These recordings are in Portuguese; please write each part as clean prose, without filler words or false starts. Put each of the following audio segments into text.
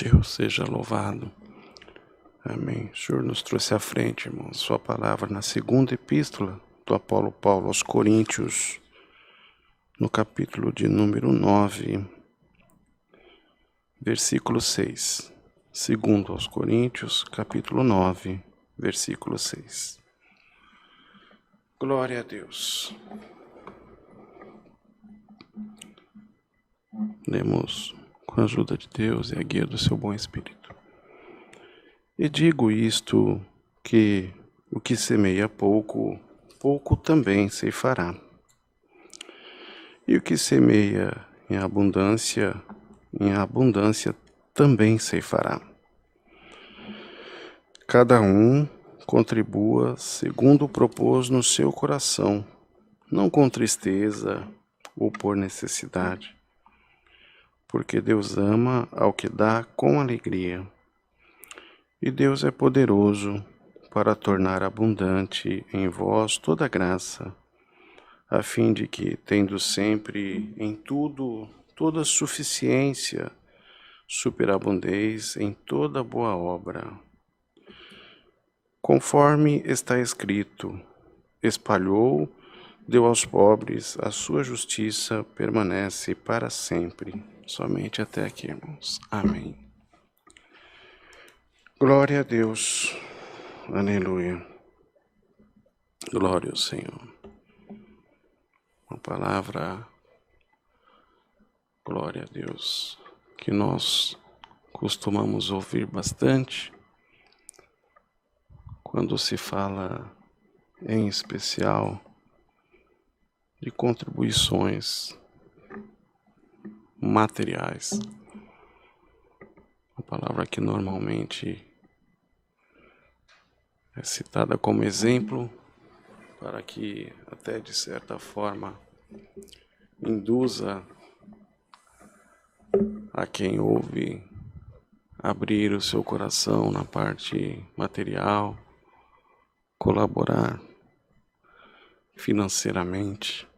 Deus seja louvado. Amém. O Senhor nos trouxe à frente, irmãos, sua palavra na segunda epístola do apóstolo Paulo aos Coríntios, no capítulo de número 9, versículo 6. Segundo aos Coríntios, capítulo 9, versículo 6. Glória a Deus. Lemos com a ajuda de Deus e a guia do seu bom Espírito. E digo isto, que o que semeia pouco, pouco também ceifará. E o que semeia em abundância também ceifará. Cada um contribua segundo propôs no seu coração, não com tristeza ou por necessidade, porque Deus ama ao que dá com alegria. E Deus é poderoso para tornar abundante em vós toda graça, a fim de que, tendo sempre em tudo toda suficiência, superabundeis em toda boa obra. Conforme está escrito, espalhou, deu aos pobres, a sua justiça permanece para sempre. Somente até aqui, irmãos. Amém. Glória a Deus. Aleluia. Glória ao Senhor. Uma palavra, glória a Deus, que nós costumamos ouvir bastante quando se fala, em especial, de contribuições materiais. Uma palavra que normalmente é citada como exemplo para que, até de certa forma, induza a quem ouve abrir o seu coração na parte material, colaborar financeiramente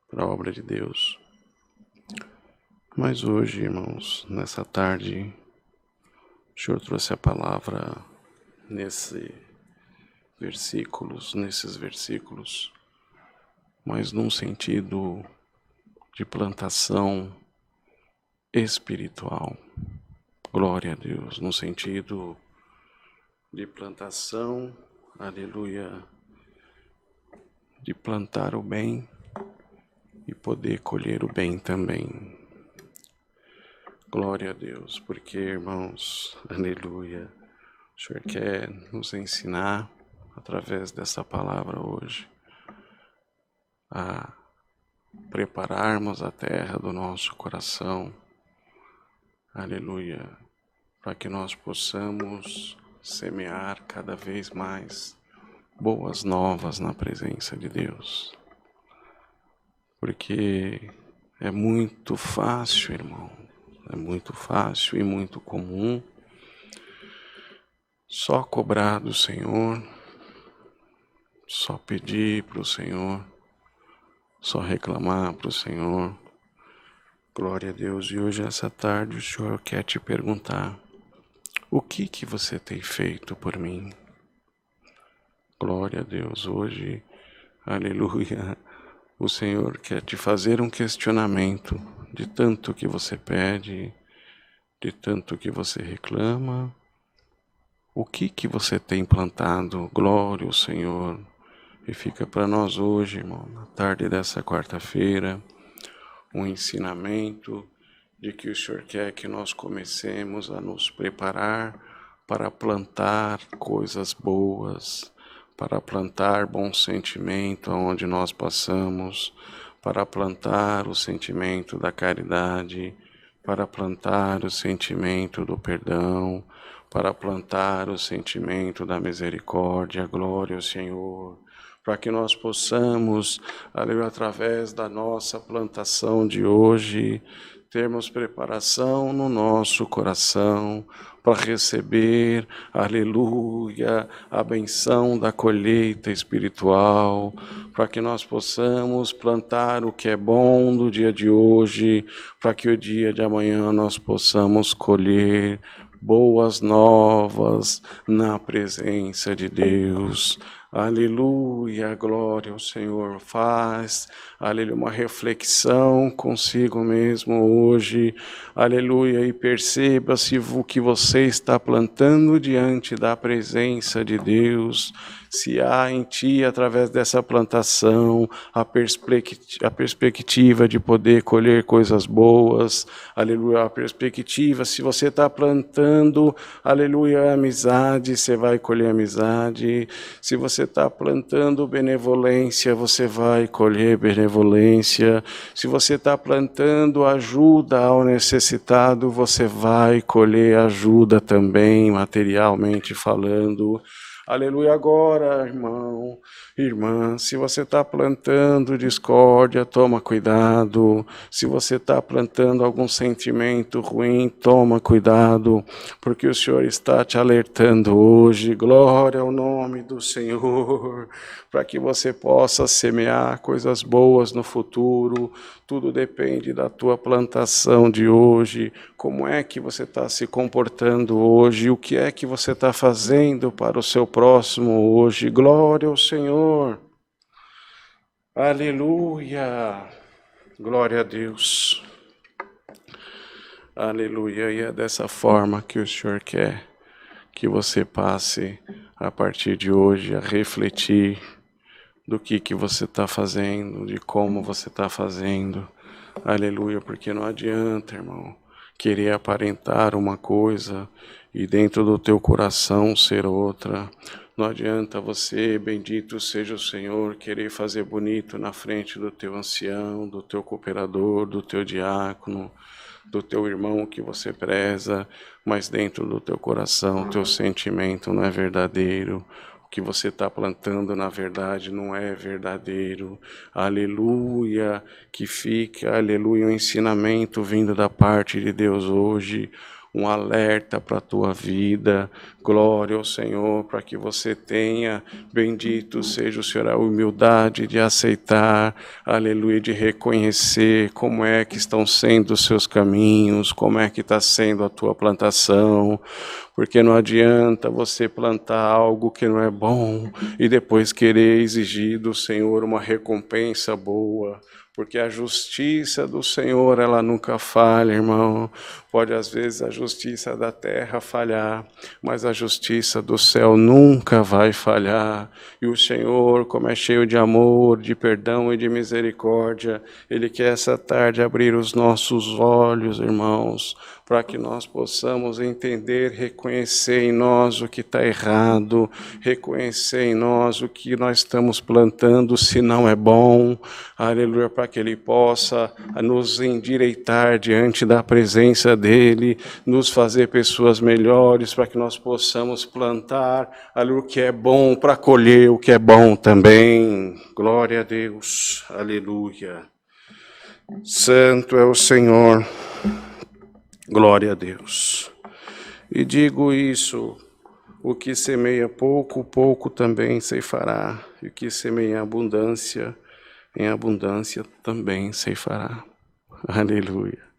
para a obra de Deus. Mas hoje, irmãos, nessa tarde, o Senhor trouxe a palavra nesses versículos, mas num sentido de plantação espiritual. Glória a Deus, no sentido de plantação, aleluia, de plantar o bem e poder colher o bem também. Glória a Deus, porque, irmãos, aleluia, o Senhor quer nos ensinar, através dessa palavra hoje, a prepararmos a terra do nosso coração, aleluia, para que nós possamos semear cada vez mais boas novas na presença de Deus. Porque é muito fácil, irmão, é muito fácil e muito comum só cobrar do Senhor, só pedir para o Senhor, só reclamar para o Senhor. Glória a Deus. E hoje, essa tarde, o Senhor quer te perguntar: o que você tem feito por mim? Glória a Deus. Hoje, aleluia, o Senhor quer te fazer um questionamento de tanto que você pede, de tanto que você reclama. O que você tem plantado? Glória ao Senhor. E fica para nós hoje, irmão, na tarde dessa quarta-feira, um ensinamento de que o Senhor quer que nós comecemos a nos preparar para plantar coisas boas, para plantar bom sentimento aonde nós passamos, para plantar o sentimento da caridade, para plantar o sentimento do perdão, para plantar o sentimento da misericórdia. Glória ao Senhor, para que nós possamos, através da nossa plantação de hoje, termos preparação no nosso coração para receber, aleluia, a benção da colheita espiritual, para que nós possamos plantar o que é bom no dia de hoje, para que o dia de amanhã nós possamos colher boas novas na presença de Deus. Aleluia, glória ao Senhor. Faz, aleluia, uma reflexão consigo mesmo hoje, aleluia, e perceba se o que você está plantando diante da presença de Deus, se há em ti, através dessa plantação, a perspectiva de poder colher coisas boas, aleluia, a perspectiva, se você está plantando, aleluia, amizade, você vai colher amizade, se você está plantando benevolência, você vai colher benevolência, se você está plantando ajuda ao necessitado, você vai colher ajuda também, materialmente falando. Aleluia, agora, irmão, irmã, se você está plantando discórdia, toma cuidado. Se você está plantando algum sentimento ruim, toma cuidado, porque o Senhor está te alertando hoje. Glória ao nome do Senhor, para que você possa semear coisas boas no futuro. Tudo depende da tua plantação de hoje. Como é que você está se comportando hoje? O que é que você está fazendo para o seu próximo hoje? Glória ao Senhor. Aleluia. Glória a Deus. Aleluia. E é dessa forma que o Senhor quer que você passe, a partir de hoje, a refletir do que você está fazendo, de como você está fazendo. Aleluia, porque não adianta, irmão, querer aparentar uma coisa e dentro do teu coração ser outra. Não adianta você, bendito seja o Senhor, querer fazer bonito na frente do teu ancião, do teu cooperador, do teu diácono, do teu irmão que você preza, mas dentro do teu coração, teu sentimento não é verdadeiro. O que você está plantando, na verdade, não é verdadeiro. Aleluia, que fica, aleluia, um ensinamento vindo da parte de Deus hoje, um alerta para a tua vida. Glória ao Senhor, para que você tenha, bendito seja o Senhor, a humildade de aceitar, aleluia, de reconhecer como é que estão sendo os seus caminhos, como é que está sendo a tua plantação, porque não adianta você plantar algo que não é bom e depois querer exigir do Senhor uma recompensa boa, porque a justiça do Senhor, ela nunca falha, irmão. Pode às vezes a justiça da terra falhar, mas a justiça do céu nunca vai falhar. E o Senhor, como é cheio de amor, de perdão e de misericórdia, Ele quer essa tarde abrir os nossos olhos, irmãos, para que nós possamos entender, reconhecer em nós o que está errado, reconhecer em nós o que nós estamos plantando, se não é bom, aleluia, para que Ele possa nos endireitar diante da presença dEle, nos fazer pessoas melhores, para que nós possamos plantar, aleluia, o que é bom, para colher o que é bom também. Glória a Deus, aleluia. Santo é o Senhor. Glória a Deus. E digo isso, o que semeia pouco, pouco também ceifará. E o que semeia em abundância também ceifará. Aleluia.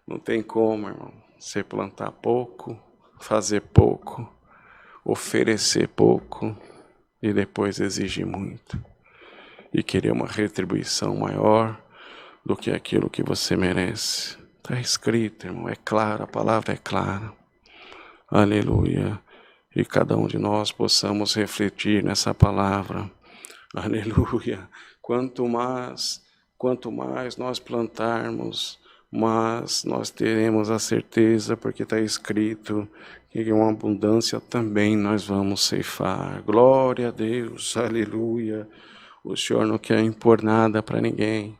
Não tem como, irmão, você plantar pouco, fazer pouco, oferecer pouco e depois exigir muito. E querer uma retribuição maior do que aquilo que você merece. Está escrito, irmão, é claro, a palavra é clara. Aleluia. E cada um de nós possamos refletir nessa palavra. Aleluia. Quanto mais nós plantarmos, mas nós teremos a certeza, porque está escrito que em uma abundância também nós vamos ceifar. Glória a Deus, aleluia. O Senhor não quer impor nada para ninguém.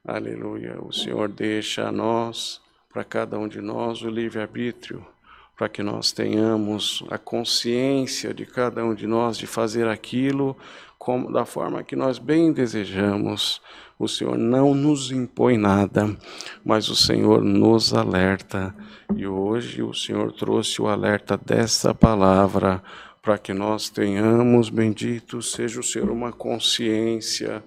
Aleluia. O Senhor deixa a nós, para cada um de nós, o livre-arbítrio, para que nós tenhamos a consciência de cada um de nós de fazer aquilo da forma que nós bem desejamos, O Senhor não nos impõe nada, mas o Senhor nos alerta. E hoje o Senhor trouxe o alerta dessa palavra para que nós tenhamos, bendito seja o Senhor, uma consciência,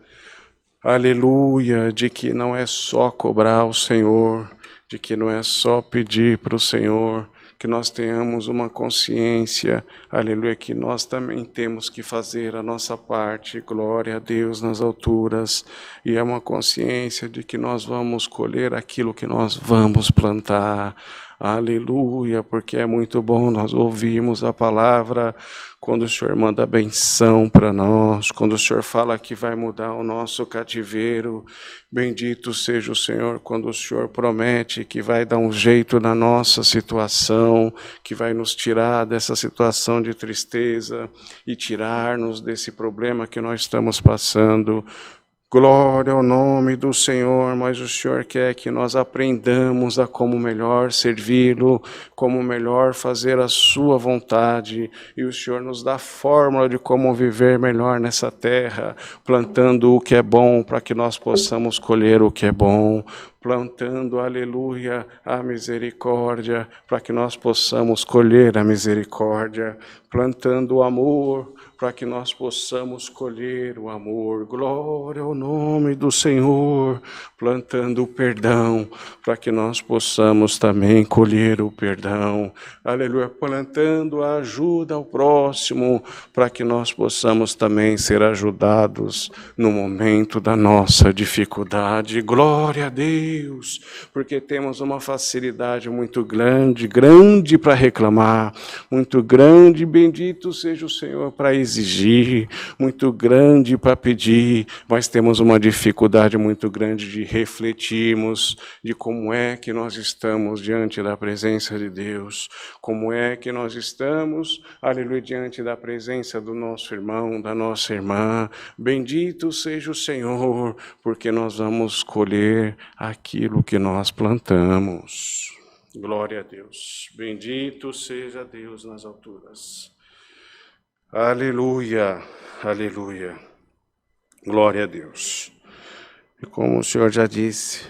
aleluia, de que não é só cobrar o Senhor, de que não é só pedir para o Senhor, que nós tenhamos uma consciência, aleluia, que nós também temos que fazer a nossa parte, glória a Deus nas alturas, e é uma consciência de que nós vamos colher aquilo que nós vamos plantar, aleluia, porque é muito bom nós ouvirmos a palavra, quando o Senhor manda benção para nós, quando o Senhor fala que vai mudar o nosso cativeiro, bendito seja o Senhor, quando o Senhor promete que vai dar um jeito na nossa situação, que vai nos tirar dessa situação de tristeza e tirar-nos desse problema que nós estamos passando. Glória ao nome do Senhor, mas o Senhor quer que nós aprendamos a como melhor servi-lo, como melhor fazer a sua vontade, e o Senhor nos dá a fórmula de como viver melhor nessa terra, plantando o que é bom para que nós possamos colher o que é bom, plantando, aleluia, a misericórdia, para que nós possamos colher a misericórdia, plantando o amor, para que nós possamos colher o amor. Glória ao nome do Senhor, plantando o perdão, para que nós possamos também colher o perdão. Aleluia, plantando a ajuda ao próximo, para que nós possamos também ser ajudados no momento da nossa dificuldade. Glória a Deus, porque temos uma facilidade muito grande para reclamar, muito grande, bendito seja o Senhor, para exigir, muito grande para pedir, mas temos uma dificuldade muito grande de refletirmos de como é que nós estamos diante da presença de Deus, como é que nós estamos, aleluia, diante da presença do nosso irmão, da nossa irmã. Bendito seja o Senhor, porque nós vamos colher aquilo que nós plantamos. Glória a Deus. Bendito seja Deus nas alturas. Aleluia, aleluia. Glória a Deus. E como o Senhor já disse,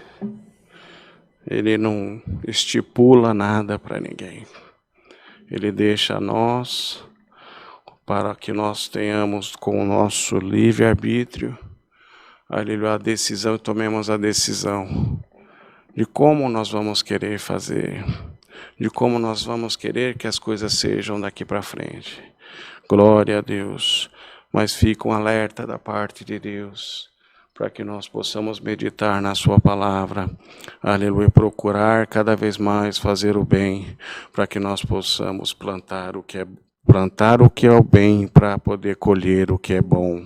Ele não estipula nada para ninguém. Ele deixa a nós, para que nós tenhamos com o nosso livre-arbítrio, aleluia, a decisão, tomemos a decisão de como nós vamos querer fazer, de como nós vamos querer que as coisas sejam daqui para frente. Glória a Deus, mas fica um alerta da parte de Deus, para que nós possamos meditar na sua palavra, aleluia, procurar cada vez mais fazer o bem, para que nós possamos plantar o que é o bem, para poder colher o que é bom.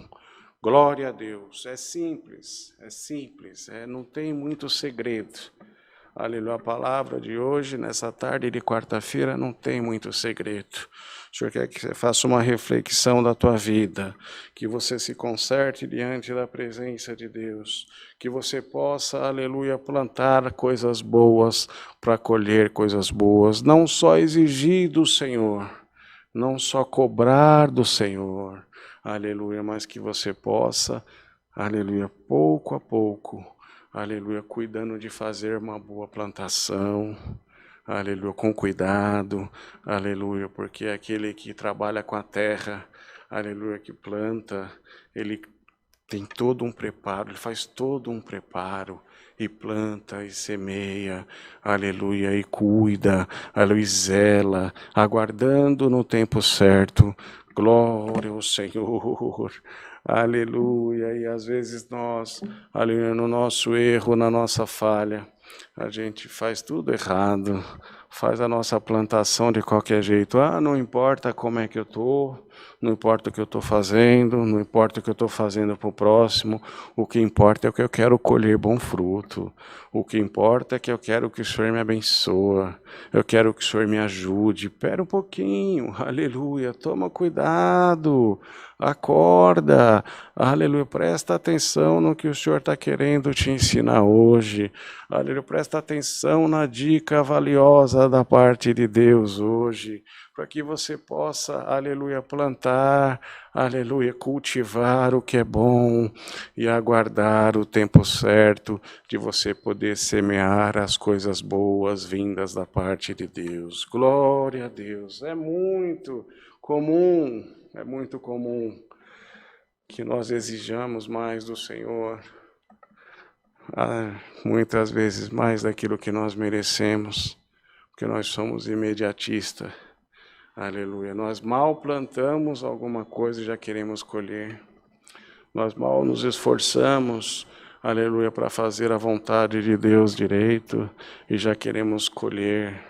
Glória a Deus, é simples, não tem muito segredo. Aleluia, a palavra de hoje, nessa tarde de quarta-feira, não tem muito segredo. O Senhor quer que você faça uma reflexão da tua vida, que você se conserte diante da presença de Deus, que você possa, aleluia, plantar coisas boas para colher coisas boas, não só exigir do Senhor, não só cobrar do Senhor, aleluia, mas que você possa, aleluia, pouco a pouco, aleluia, cuidando de fazer uma boa plantação, aleluia, com cuidado, aleluia, porque aquele que trabalha com a terra, aleluia, que planta, ele tem todo um preparo, ele faz todo um preparo, e planta, e semeia, aleluia, e cuida, aleluia, e zela, aguardando no tempo certo. Glória ao Senhor, aleluia, e às vezes nós, aleluia, no nosso erro, na nossa falha, a gente faz tudo errado, faz a nossa plantação de qualquer jeito. Não importa como é que eu estou, não importa o que eu estou fazendo, não importa o que eu estou fazendo para o próximo, o que importa é que eu quero colher bom fruto, o que importa é que eu quero que o Senhor me abençoe, eu quero que o Senhor me ajude. Espera um pouquinho, aleluia, toma cuidado, acorda, aleluia, presta atenção no que o Senhor está querendo te ensinar hoje, aleluia, presta presta atenção na dica valiosa da parte de Deus hoje, para que você possa, aleluia, plantar, aleluia, cultivar o que é bom e aguardar o tempo certo de você poder semear as coisas boas vindas da parte de Deus. Glória a Deus. É muito comum que nós exijamos mais do Senhor, muitas vezes mais daquilo que nós merecemos, porque nós somos imediatistas. Aleluia. Nós mal plantamos alguma coisa e já queremos colher. Nós mal nos esforçamos, aleluia, para fazer a vontade de Deus direito e já queremos colher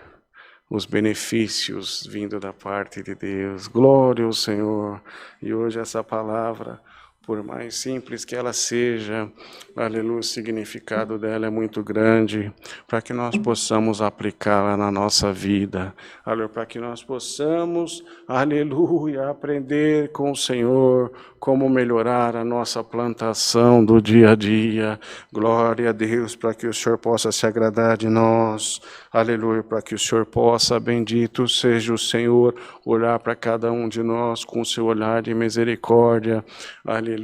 os benefícios vindo da parte de Deus. Glória ao Senhor. E hoje essa palavra, por mais simples que ela seja, aleluia, o significado dela é muito grande, para que nós possamos aplicá-la na nossa vida, aleluia, para que nós possamos, aleluia, aprender com o Senhor como melhorar a nossa plantação do dia a dia. Glória a Deus, para que o Senhor possa se agradar de nós, aleluia, para que o Senhor possa, bendito seja o Senhor, olhar para cada um de nós com o seu olhar de misericórdia, aleluia,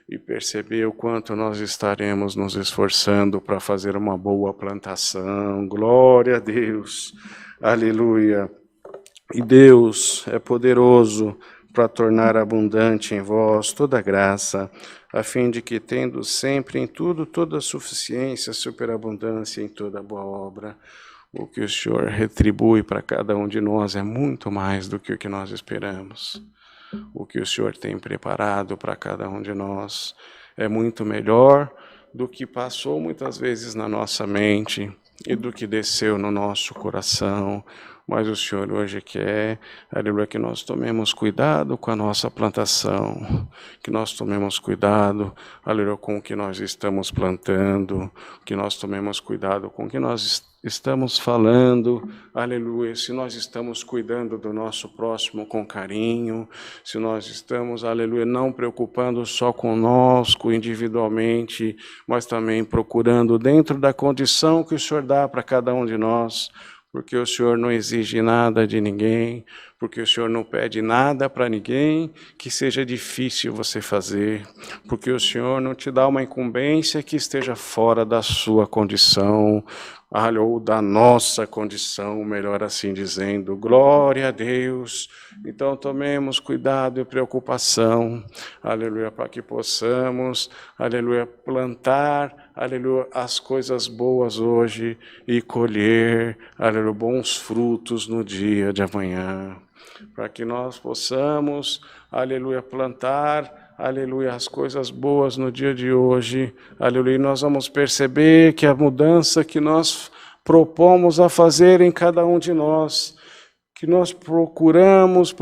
e perceber o quanto nós estaremos nos esforçando para fazer uma boa plantação. Glória a Deus, aleluia. E Deus é poderoso para tornar abundante em vós toda graça, a fim de que, tendo sempre em tudo toda suficiência, superabundância em toda boa obra, o que o Senhor retribui para cada um de nós é muito mais do que o que nós esperamos. O que o Senhor tem preparado para cada um de nós é muito melhor do que passou muitas vezes na nossa mente e do que desceu no nosso coração. Mas o Senhor hoje quer, aleluia, que nós tomemos cuidado com a nossa plantação, que nós tomemos cuidado, aleluia, com o que nós estamos plantando, que nós tomemos cuidado com o que nós estamos falando, aleluia, se nós estamos cuidando do nosso próximo com carinho, se nós estamos, aleluia, não preocupando só conosco individualmente, mas também procurando dentro da condição que o Senhor dá para cada um de nós, porque o Senhor não exige nada de ninguém, porque o Senhor não pede nada para ninguém que seja difícil você fazer, porque o Senhor não te dá uma incumbência que esteja fora da sua condição, ou da nossa condição, melhor assim dizendo. Glória a Deus. Então tomemos cuidado e preocupação, aleluia, para que possamos, aleluia, plantar, aleluia, as coisas boas hoje e colher, aleluia, bons frutos no dia de amanhã, para que nós possamos, aleluia, plantar, aleluia, as coisas boas no dia de hoje, aleluia, e nós vamos perceber que a mudança que nós propomos a fazer em cada um de nós, que nós procuremos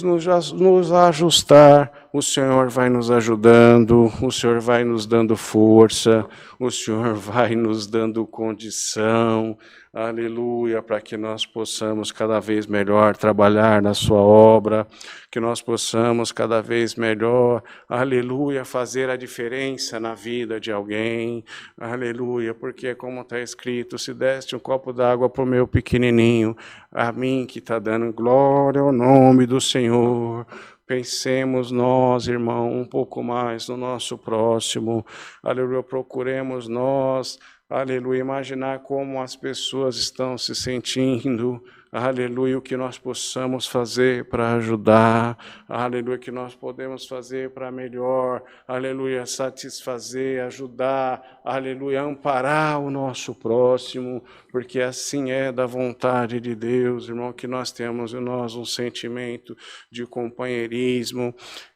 nos ajustar, o Senhor vai nos ajudando, o Senhor vai nos dando força, o Senhor vai nos dando condição, aleluia, para que nós possamos cada vez melhor trabalhar na sua obra, que nós possamos cada vez melhor, aleluia, fazer a diferença na vida de alguém, aleluia, porque como está escrito, se deste um copo d'água para o meu pequenininho, a mim que está dando glória ao nome do Senhor. Pensemos nós, irmão, um pouco mais no nosso próximo, aleluia, procuremos nós, aleluia, imaginar como as pessoas estão se sentindo, aleluia, o que nós possamos fazer para ajudar, aleluia, o que nós podemos fazer para melhor, aleluia, satisfazer, ajudar, aleluia, amparar o nosso próximo, porque assim é da vontade de Deus, irmão, que nós temos em nós um sentimento de companheirismo,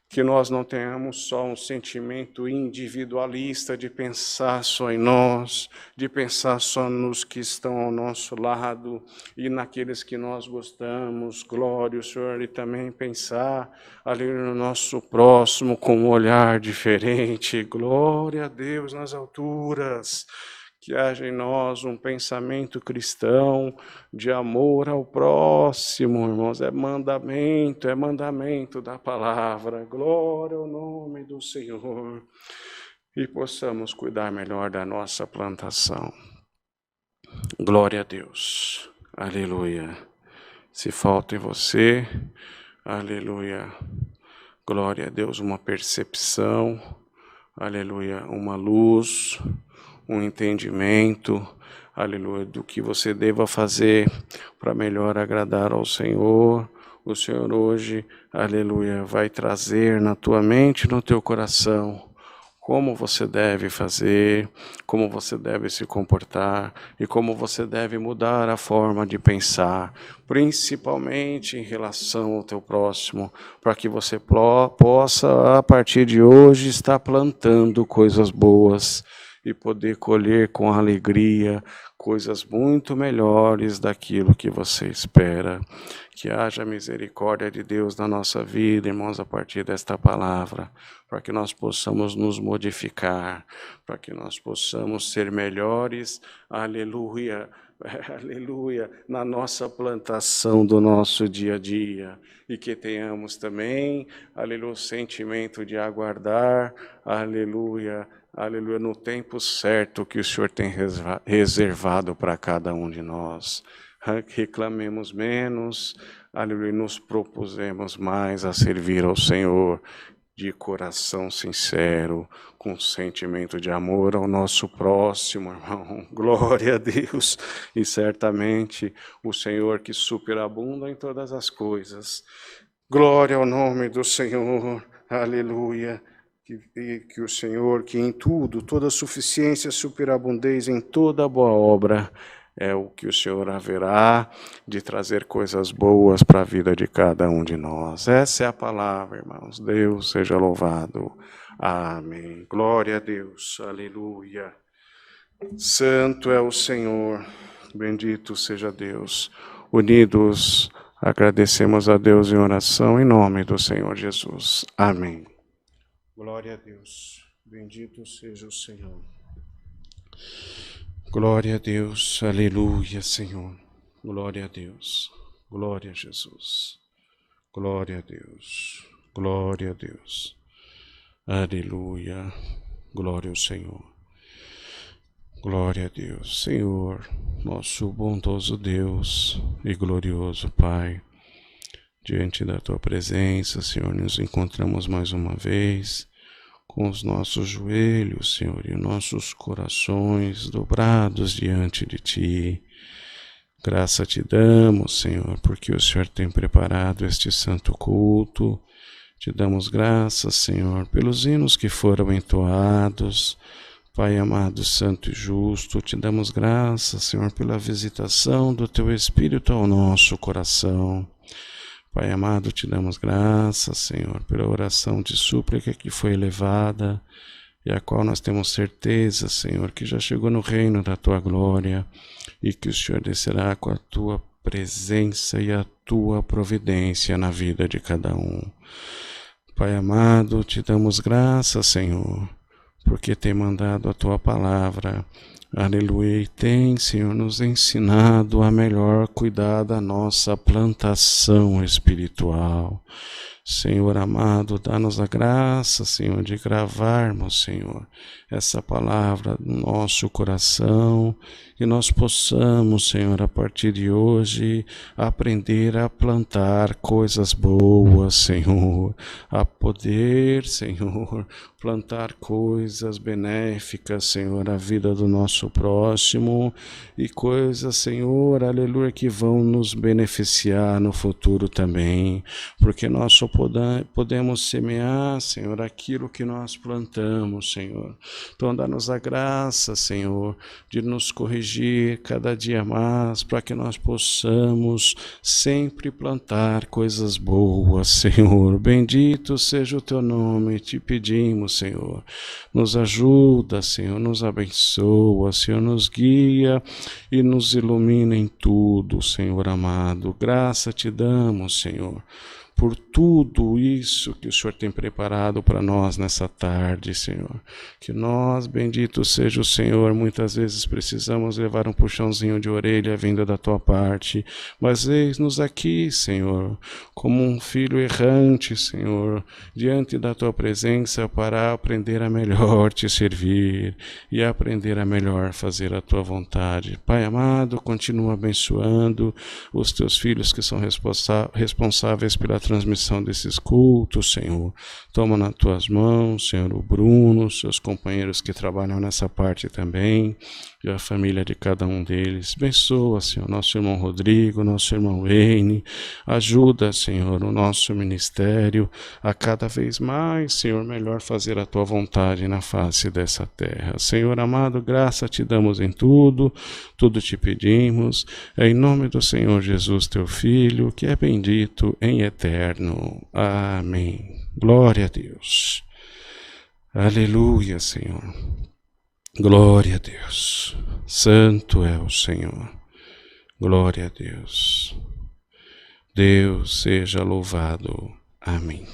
que nós não tenhamos só um sentimento individualista de pensar só em nós, de pensar só nos que estão ao nosso lado e naqueles que nós gostamos, glória ao Senhor, e também pensar ali no nosso próximo com um olhar diferente, glória a Deus nas alturas. Que haja em nós um pensamento cristão de amor ao próximo, irmãos, é mandamento da palavra, glória ao nome do Senhor, e possamos cuidar melhor da nossa plantação. Glória a Deus. Aleluia. Se falta em você, aleluia. Glória a Deus, uma percepção, aleluia, uma luz, um entendimento, aleluia, do que você deva fazer para melhor agradar ao Senhor. O Senhor hoje, aleluia, vai trazer na tua mente, no teu coração, como você deve fazer, como você deve se comportar e como você deve mudar a forma de pensar, principalmente em relação ao teu próximo, para que você possa, a partir de hoje, estar plantando coisas boas e poder colher com alegria coisas muito melhores daquilo que você espera. Que haja misericórdia de Deus na nossa vida, irmãos, a partir desta palavra, para que nós possamos nos modificar, para que nós possamos ser melhores, aleluia, aleluia, na nossa plantação do nosso dia a dia, e que tenhamos também, aleluia, o sentimento de aguardar, aleluia, aleluia, no tempo certo que o Senhor tem reservado para cada um de nós. Reclamemos menos, aleluia, nos propusemos mais a servir ao Senhor de coração sincero, com sentimento de amor ao nosso próximo, irmão. Glória a Deus. E certamente o Senhor que superabunda em todas as coisas. Glória ao nome do Senhor. Aleluia. Que o Senhor, que em tudo, toda suficiência, superabundez em toda boa obra, é o que o Senhor haverá de trazer coisas boas para a vida de cada um de nós. Essa é a palavra, irmãos. Deus seja louvado. Amém. Glória a Deus. Aleluia. Santo é o Senhor. Bendito seja Deus. Unidos, agradecemos a Deus em oração em nome do Senhor Jesus. Amém. Glória a Deus. Bendito seja o Senhor. Glória a Deus, aleluia, Senhor. Glória a Deus, glória a Jesus. Glória a Deus, glória a Deus. Aleluia, glória ao Senhor. Glória a Deus, Senhor, nosso bondoso Deus e glorioso Pai. Diante da Tua presença, Senhor, nos encontramos mais uma vez com os nossos joelhos, Senhor, e nossos corações dobrados diante de Ti. Graça Te damos, Senhor, porque o Senhor tem preparado este santo culto. Te damos graças, Senhor, pelos hinos que foram entoados. Pai amado, santo e justo, Te damos graças, Senhor, pela visitação do Teu Espírito ao nosso coração. Pai amado, Te damos graças, Senhor, pela oração de súplica que foi elevada e a qual nós temos certeza, Senhor, que já chegou no reino da Tua glória e que o Senhor descerá com a Tua presença e a Tua providência na vida de cada um. Pai amado, Te damos graças, Senhor, porque tem mandado a Tua palavra. Aleluia, e tem, Senhor, nos ensinado a melhor cuidar da nossa plantação espiritual. Senhor amado, dá-nos a graça, Senhor, de gravarmos, Senhor, essa palavra no nosso coração e nós possamos, Senhor, a partir de hoje, aprender a plantar coisas boas, Senhor, a poder, Senhor, plantar coisas benéficas, Senhor, à vida do nosso próximo e coisas, Senhor, aleluia, que vão nos beneficiar no futuro também, porque nós só podemos semear, Senhor, aquilo que nós plantamos, Senhor. Então, dá-nos a graça, Senhor, de nos corrigir cada dia mais, para que nós possamos sempre plantar coisas boas, Senhor. Bendito seja o Teu nome, Te pedimos, Senhor. Nos ajuda, Senhor, nos abençoa, Senhor, nos guia e nos ilumina em tudo, Senhor amado. Graça Te damos, Senhor, por tudo isso que o Senhor tem preparado para nós nessa tarde, Senhor. Que nós, bendito seja o Senhor, muitas vezes precisamos levar um puxãozinho de orelha vindo da tua parte, mas eis-nos aqui, Senhor, como um filho errante, Senhor, diante da tua presença para aprender a melhor te servir e aprender a melhor fazer a tua vontade. Pai amado, continua abençoando os teus filhos que são responsáveis pela transmissão desses cultos, Senhor. Toma nas tuas mãos, Senhor, o Bruno, seus companheiros que trabalham nessa parte também, e a família de cada um deles. Abençoa, Senhor, nosso irmão Rodrigo, nosso irmão Wayne. Ajuda, Senhor, o nosso ministério a cada vez mais, Senhor, melhor fazer a tua vontade na face dessa terra. Senhor amado, graça te damos em tudo, tudo te pedimos, em nome do Senhor Jesus, teu Filho, que é bendito em eterno. Amém. Glória a Deus. Aleluia, Senhor. Glória a Deus. Santo é o Senhor. Glória a Deus. Deus seja louvado. Amém.